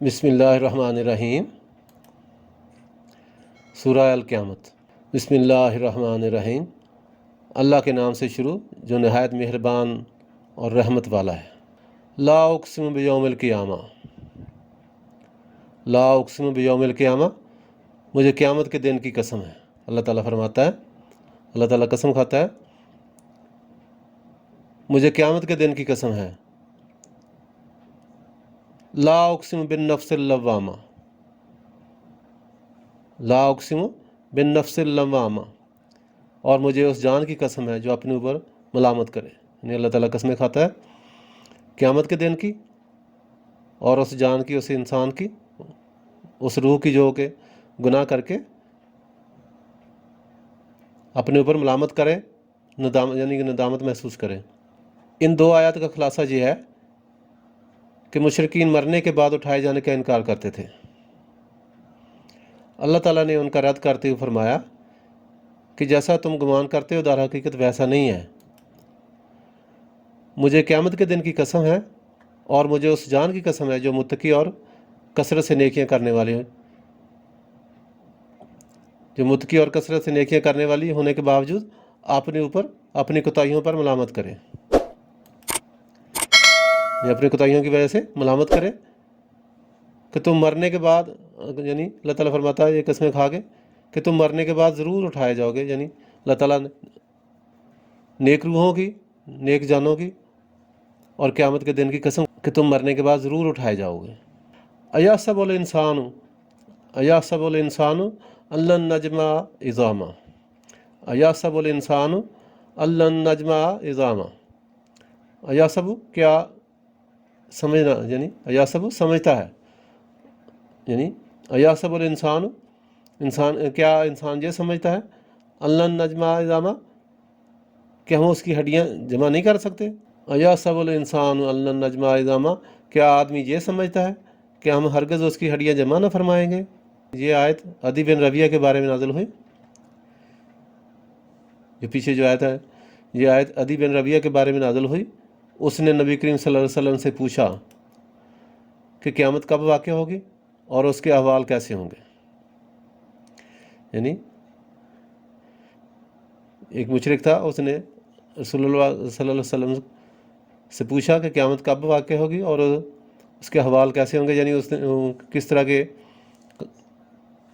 بسم اللہ الرحمن الرحیم۔ سورہ القیامت۔ بسم اللہ الرحمن الرحیم۔ اللہ کے نام سے شروع جو نہایت مہربان اور رحمت والا ہے۔ لا اقسم بیوم القیامہ، لا اقسم بیوم القیامہ، مجھے قیامت کے دن کی قسم ہے۔ اللہ تعالیٰ فرماتا ہے، اللہ تعالیٰ قسم کھاتا ہے، مجھے قیامت کے دن کی قسم ہے۔ لا اقسم بالنفس اللوامہ، لا اقسم بالنفس اللوامہ، اور مجھے اس جان کی قسم ہے جو اپنے اوپر ملامت کرے۔ یعنی اللہ تعالیٰ قسمیں کھاتا ہے قیامت کے دن کی، اور اس جان کی، اس انسان کی، اس روح کی جو کہ گناہ کر کے اپنے اوپر ملامت کرے، یعنی کہ ندامت محسوس کرے۔ ان دو آیات کا خلاصہ یہ ہے کہ مشرکین مرنے کے بعد اٹھائے جانے کا انکار کرتے تھے۔ اللہ تعالیٰ نے ان کا رد کرتے ہوئے فرمایا کہ جیسا تم گمان کرتے ہو در حقیقت ویسا نہیں ہے۔ مجھے قیامت کے دن کی قسم ہے، اور مجھے اس جان کی قسم ہے جو متقی اور کثرت سے نیکیاں کرنے والے ہیں، جو متقی اور کثرت سے نیکیاں کرنے والی ہونے کے باوجود اپنے اوپر اپنی کوتاہیوں پر ملامت کرے، یا اپنی کوتاہیوں کی وجہ سے ملامت کرے کہ تم مرنے کے بعد، یعنی اللہ تعالیٰ فرماتا ہے یہ قسمیں کھا کے کہ تم مرنے کے بعد ضرور اٹھائے جاؤ گے۔ یعنی اللہ تعالیٰ نے نیک روحوں کی، نیک جانوں کی اور قیامت کے دن کی قسم کہ تم مرنے کے بعد ضرور اٹھائے جاؤ گے۔ ایحسب الانسان، ایحسب الانسان ان لن نجمع عظامہ، ایحسب الانسان ان لن نجمع عظامہ۔ ایحسب کیا سمجھنا، یعنی ایحسب سمجھتا ہے، یعنی ایحسب الانسان، کیا انسان یہ سمجھتا ہے ان لن نجمع عظامہ کہ ہم اس کی ہڈیاں جمع نہیں کر سکتے۔ ایحسب الانسان ان لن نجمع عظامہ، کیا آدمی یہ سمجھتا ہے کہ ہم ہرگز اس کی ہڈیاں جمع نہ فرمائیں گے۔ یہ آیت عدی بن ربیعہ کے بارے میں نازل ہوئی۔ جو پیچھے جو آیت ہے، یہ آیت عدی بن ربیعہ کے بارے میں نازل ہوئی۔ اس نے نبی کریم صلی اللہ علیہ وسلم سے پوچھا کہ قیامت کب واقع ہوگی اور اس کے احوال کیسے ہوں گے۔ یعنی ایک مشرک تھا، اس نے رسول اللہ صلی اللہ علیہ وسلم سے پوچھا کہ قیامت کب واقع ہوگی اور اس کے احوال کیسے ہوں گے، یعنی اس نے کس طرح کے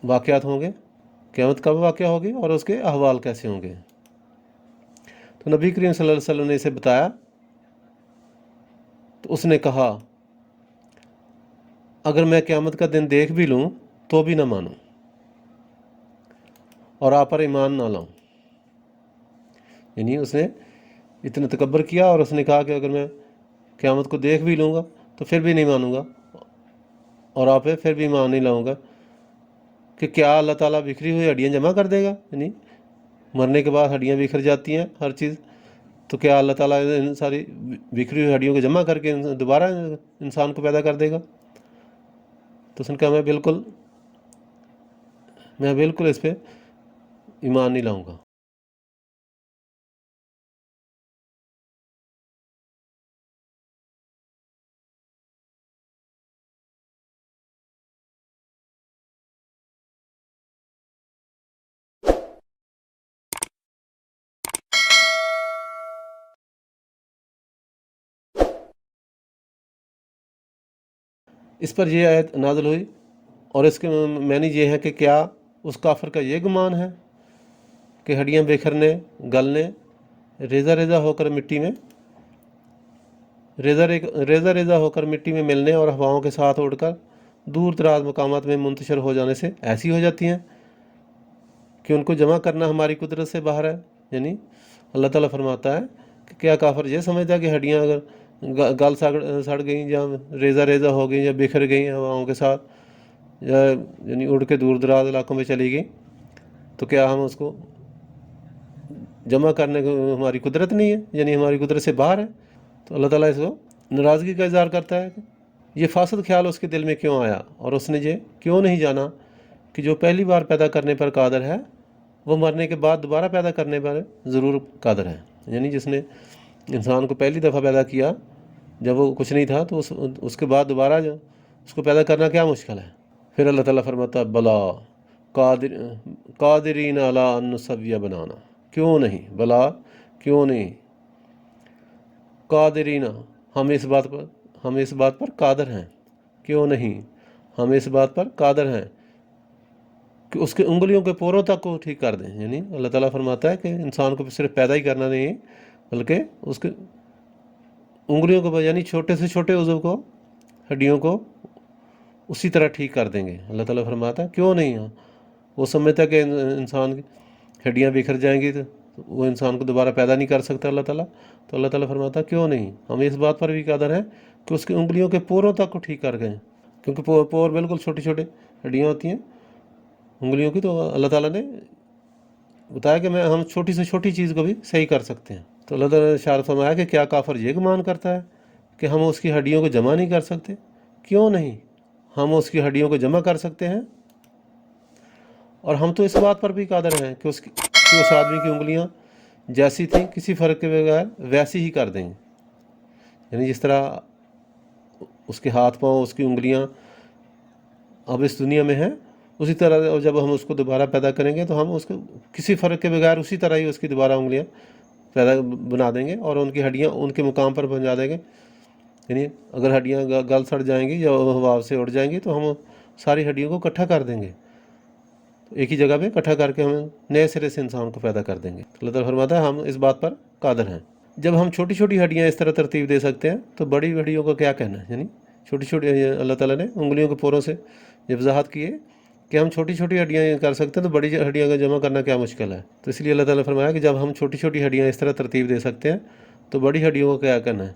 واقعات ہوں گے، قیامت کب واقع ہوگی اور اس کے احوال کیسے ہوں گے۔ تو نبی کریم صلی اللہ علیہ وسلم نے اسے بتایا، تو اس نے کہا اگر میں قیامت کا دن دیکھ بھی لوں تو بھی نہ مانوں اور آپ پر ایمان نہ لاؤں۔ یعنی اس نے اتنا تکبر کیا اور اس نے کہا کہ اگر میں قیامت کو دیکھ بھی لوں گا تو پھر بھی نہیں مانوں گا اور آپ پہ پھر بھی ایمان نہیں لاؤں گا، کہ کیا اللہ تعالیٰ بکھری ہوئی ہڈیاں جمع کر دے گا۔ یعنی مرنے کے بعد ہڈیاں بکھر جاتی ہیں ہر چیز، تو کیا اللہ تعالیٰ ان ساری بکھری ہوئی ہڈیوں کو جمع کر کے دوبارہ انسان کو پیدا کر دے گا۔ تو اس نے کہا میں بالکل اس پہ ایمان نہیں لاؤں گا۔ اس پر یہ آیت نازل ہوئی، اور اس کے معنی یہ ہے کہ کیا اس کافر کا یہ گمان ہے کہ ہڈیاں بکھرنے، گلنے، ریزہ ریزہ ہو کر مٹی میں ملنے اور ہواؤں کے ساتھ اڑ کر دور دراز مقامات میں منتشر ہو جانے سے ایسی ہو جاتی ہیں کہ ان کو جمع کرنا ہماری قدرت سے باہر ہے۔ یعنی اللہ تعالیٰ فرماتا ہے کہ کیا کافر یہ سمجھتا ہے کہ ہڈیاں اگر گل سڑ گئیں یا ریزہ ریزہ ہو گئیں یا بکھر گئیں ہواؤں کے ساتھ، یا یعنی اڑ کے دور دراز علاقوں میں چلی گئیں، تو کیا ہم اس کو جمع کرنے کو ہماری قدرت نہیں ہے، یعنی ہماری قدرت سے باہر ہے۔ تو اللہ تعالیٰ اس کو ناراضگی کا اظہار کرتا ہے کہ یہ فاسد خیال اس کے دل میں کیوں آیا، اور اس نے یہ کیوں نہیں جانا کہ جو پہلی بار پیدا کرنے پر قادر ہے وہ مرنے کے بعد دوبارہ پیدا کرنے پر ضرور قادر ہے۔ یعنی جس نے انسان کو پہلی دفعہ پیدا کیا جب وہ کچھ نہیں تھا، تو اس کے بعد دوبارہ جو उसको पैदा करना क्या मुश्किल है। फिर अल्लाह ताला फरमाता है बला कादिरीन अला अन नुसव्विय बनाना, क्यों नहीं, भला क्यों नहीं, कादिरीना हम इस बात पर कादर हैं, क्यों नहीं, हम इस बात पर कादर हैं कि उसके उंगलियों के पोरों तक को ठीक कर दें। यानी अल्लाह ताला फरमाता है कि इंसान को सिर्फ पैदा ही करना नहीं है, बल्कि उसके उंगलियों को यानी छोटे से छोटे उज़व को, हड्डियों को उसी तरह ठीक कर देंगे। अल्लाह ताला फरमाता है क्यों नहीं। वो समझता है कि इंसान की हड्डियाँ बिखर जाएंगी तो वो इंसान को दोबारा पैदा नहीं कर सकता अल्लाह ताला। तो अल्लाह ताला फरमाता है क्यों नहीं, हमें इस बात पर भी कादर है कि उसकी उंगलियों के पोरों तक को ठीक कर गए, क्योंकि पोर बिल्कुल छोटी छोटी हड्डियाँ होती हैं उंगलियों की। तो अल्लाह ताला ने बताया कि हम छोटी से छोटी चीज़ को भी सही कर सकते हैं। तो अल्लाह ताला ने इरशाद फरमाया कि क्या काफिर ये गुमान करता है कि हम उसकी हड्डियों को जमा नहीं कर सकते, क्यों नहीं, हम उसकी हड्डियों को जमा कर सकते हैं। और हम तो इस बात पर भी कादर हैं कि उस आदमी की उंगलियां जैसी थी किसी फ़र्क के बगैर वैसी ही कर देंगे। यानी जिस तरह उसके हाथ पाँव, उसकी उंगलियां अब इस दुनिया में हैं, उसी तरह जब हम उसको दोबारा पैदा करेंगे तो हम उसको किसी फ़र्क के बगैर उसी तरह ही उसकी दोबारा उंगलियां पैदा बना देंगे और उनकी हड्डियां उनके मुकाम पर बना देंगे। यानी अगर हड्डियां गल सड़ जाएंगी या हवा से उड़ जाएंगी तो हम सारी हड्डियों को इकट्ठा कर देंगे, तो एक ही जगह पे इकट्ठा करके हम नए सिरे से इंसान को पैदा कर देंगे। तो अल्लाह ताला फरमाता है हम इस बात पर कादर हैं। जब हम छोटी छोटी हड्डियाँ इस तरह तरतीब दे सकते हैं तो बड़ी हड्डियों का क्या कहना है। यानी छोटी छोटी अल्लाह ताला ने उंगलियों के पोरों से जब वजाहत की है कि हम छोटी छोटी हड्डियाँ कर सकते हैं तो बड़ी हड्डियाँ का जमा करना क्या मुश्किल है। तो इसलिए अल्लाह ताला ने फरमाया कि जब हम छोटी छोटी हड्डियाँ इस तरह तरतीब दे सकते हैं तो बड़ी हड्डियों का क्या करना है,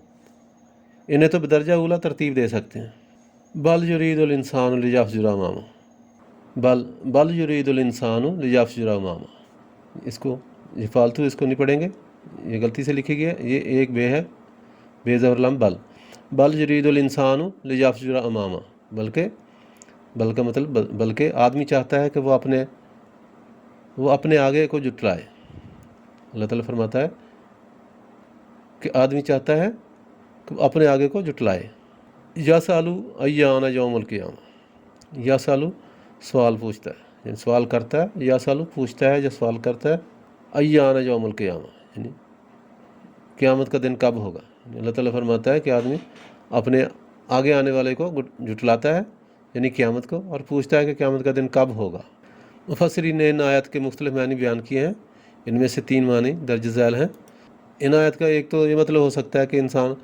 इन्हें तो बदरजा उला तरतीब दे सकते हैं। बल युरीदुल इंसान लियफ़जुरा अमामा, बल युरीदुल इंसान लियफ़जुरा अमामा, इसको ये फालतू इसको नहीं पढ़ेंगे, ये गलती से लिखी गई है। ये एक बे है, बेज़बरलम बल युरीदुल इंसान लियफ़जुरा अमामा, बल का मतलब बल्कि आदमी चाहता है कि वो अपने आगे को जुटलाए। अल्लाह ताला फरमाता है कि आदमी चाहता है कि वो अपने आगे को जुटलाए। या सालू अय्याना यौमुल क़ियामा, या सालू सवाल पूछता है, यानी सवाल करता है, या सालू पूछता है या सवाल करता है, अय्याना यौमुल क़ियामा, यानी क़यामत का दिन कब होगा। अल्लाह ताला फरमाता है कि आदमी अपने आगे आने वाले को जुटलाता है यानी क़यामत को, और पूछता है कि क़यामत का दिन कब होगा। मुफस्सिरीन ने इन आयत के मुख्तलिफ मानी बयान किए हैं, इनमें से 3 मानी दर्ज झैल हैं। इन आयत का एक तो ये मतलब हो सकता है कि इंसान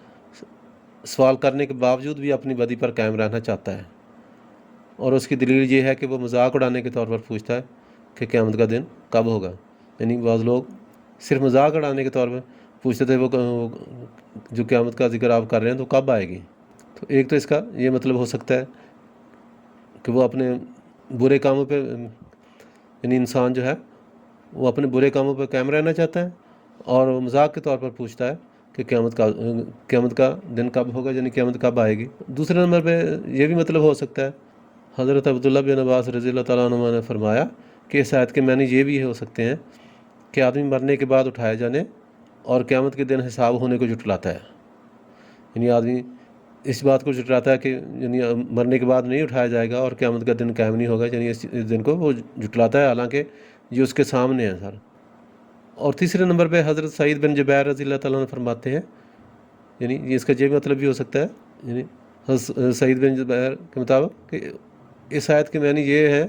सवाल करने के बावजूद भी अपनी बदी पर कायम रहना चाहता है, और उसकी दलील ये है कि वो मजाक उड़ाने के तौर पर पूछता है कि क़यामत का दिन कब होगा। यानी बाज़ लोग सिर्फ मजाक उड़ाने के तौर पर पूछते थे वो जो क़यामत का जिक्र आप कर रहे हैं तो कब आएगी। तो एक तो इसका ये मतलब हो सकता है कि वो अपने बुरे कामों पे, यानी इंसान जो है वो अपने बुरे कामों पे कायम रहना चाहता है और मजाक के तौर पर पूछता है कि क़यामत का दिन कब होगा, यानी क़यामत कब आएगी। दूसरे नंबर पे ये भी मतलब हो सकता है, हज़रत अब्दुल्ला बिन अब्बास रज़ियल्लाहु तआला अन्हुमा ने फरमाया कि इस आयत के मानी ये भी हो सकते हैं कि आदमी मरने के बाद उठाए जाने और क़यामत के दिन हिसाब होने को जुटलाता है। यानी आदमी इस बात को जुटलाता है कि यानी मरने के बाद नहीं उठाया जाएगा और क़यामत का दिन कायम नहीं होगा, यानी इस दिन को वो जुटलाता है, हालांकि ये उसके सामने है सर। और तीसरे नंबर पे हज़रत सईद बिन जुबैर रज़ियल्लाहु तआला अन्हु फरमाते हैं, यानी ये इसका ये मतलब भी हो सकता है, यानी सईद बिन जुबैर के मुताबिक कि इस आयत के मानी ये है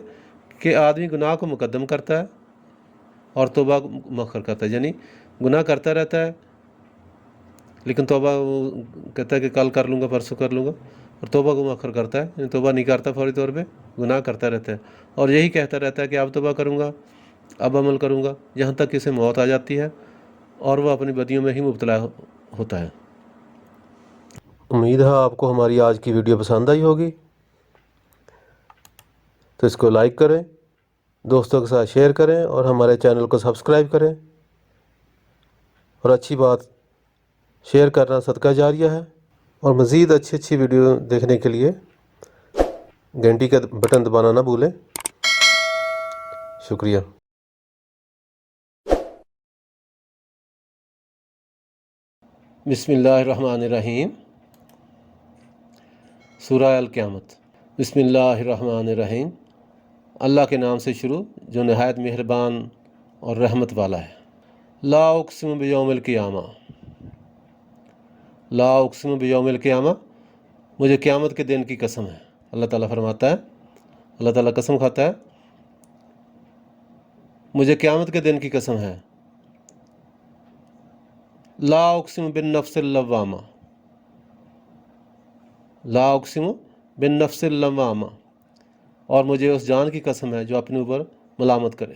कि आदमी गुनाह को मुकद्दम करता है और तौबा को मअखर करता है। यानी गुनाह करता रहता है लेकिन तौबा वो कहता है कि कल कर लूँगा, परसों कर लूँगा, और तौबा को मअखर करता है, यानी तौबा नहीं करता, फौरी तौर पे गुनाह करता रहता है और यही कहता रहता है कि अब तौबा करूँगा, अब अमल करूँगा, यहाँ तक कि इसे मौत आ जाती है और वह अपनी बदियों में ही मुब्तला होता है। उम्मीद है आपको हमारी आज की वीडियो पसंद आई होगी, तो इसको लाइक करें, दोस्तों के साथ शेयर करें और हमारे चैनल को सब्सक्राइब करें। और अच्छी बात, शेयर करना सदका जारिया है। और मज़ीद अच्छी वीडियो देखने के लिए घंटी का बटन दबाना ना भूलें। शुक्रिया। बिस्मिल्लाहिर्रहमानिर्रहीम। सूरह अल क़यामत। بسم اللہ الرحمن الرحیم، اللہ کے نام سے شروع جو نہایت مہربان اور رحمت والا ہے۔ لا اقسم بیوم القیامہ، لا اقسم بیوم القیامہ، مجھے قیامت کے دن کی قسم ہے۔ اللہ تعالیٰ فرماتا ہے، اللہ تعالیٰ قسم کھاتا ہے، مجھے قیامت کے دن کی قسم ہے۔ لا اقسم بالنفس اللوامہ، لا اقسم بالنفس اللوامہ، اور مجھے اس جان کی قسم ہے جو اپنے اوپر ملامت کرے۔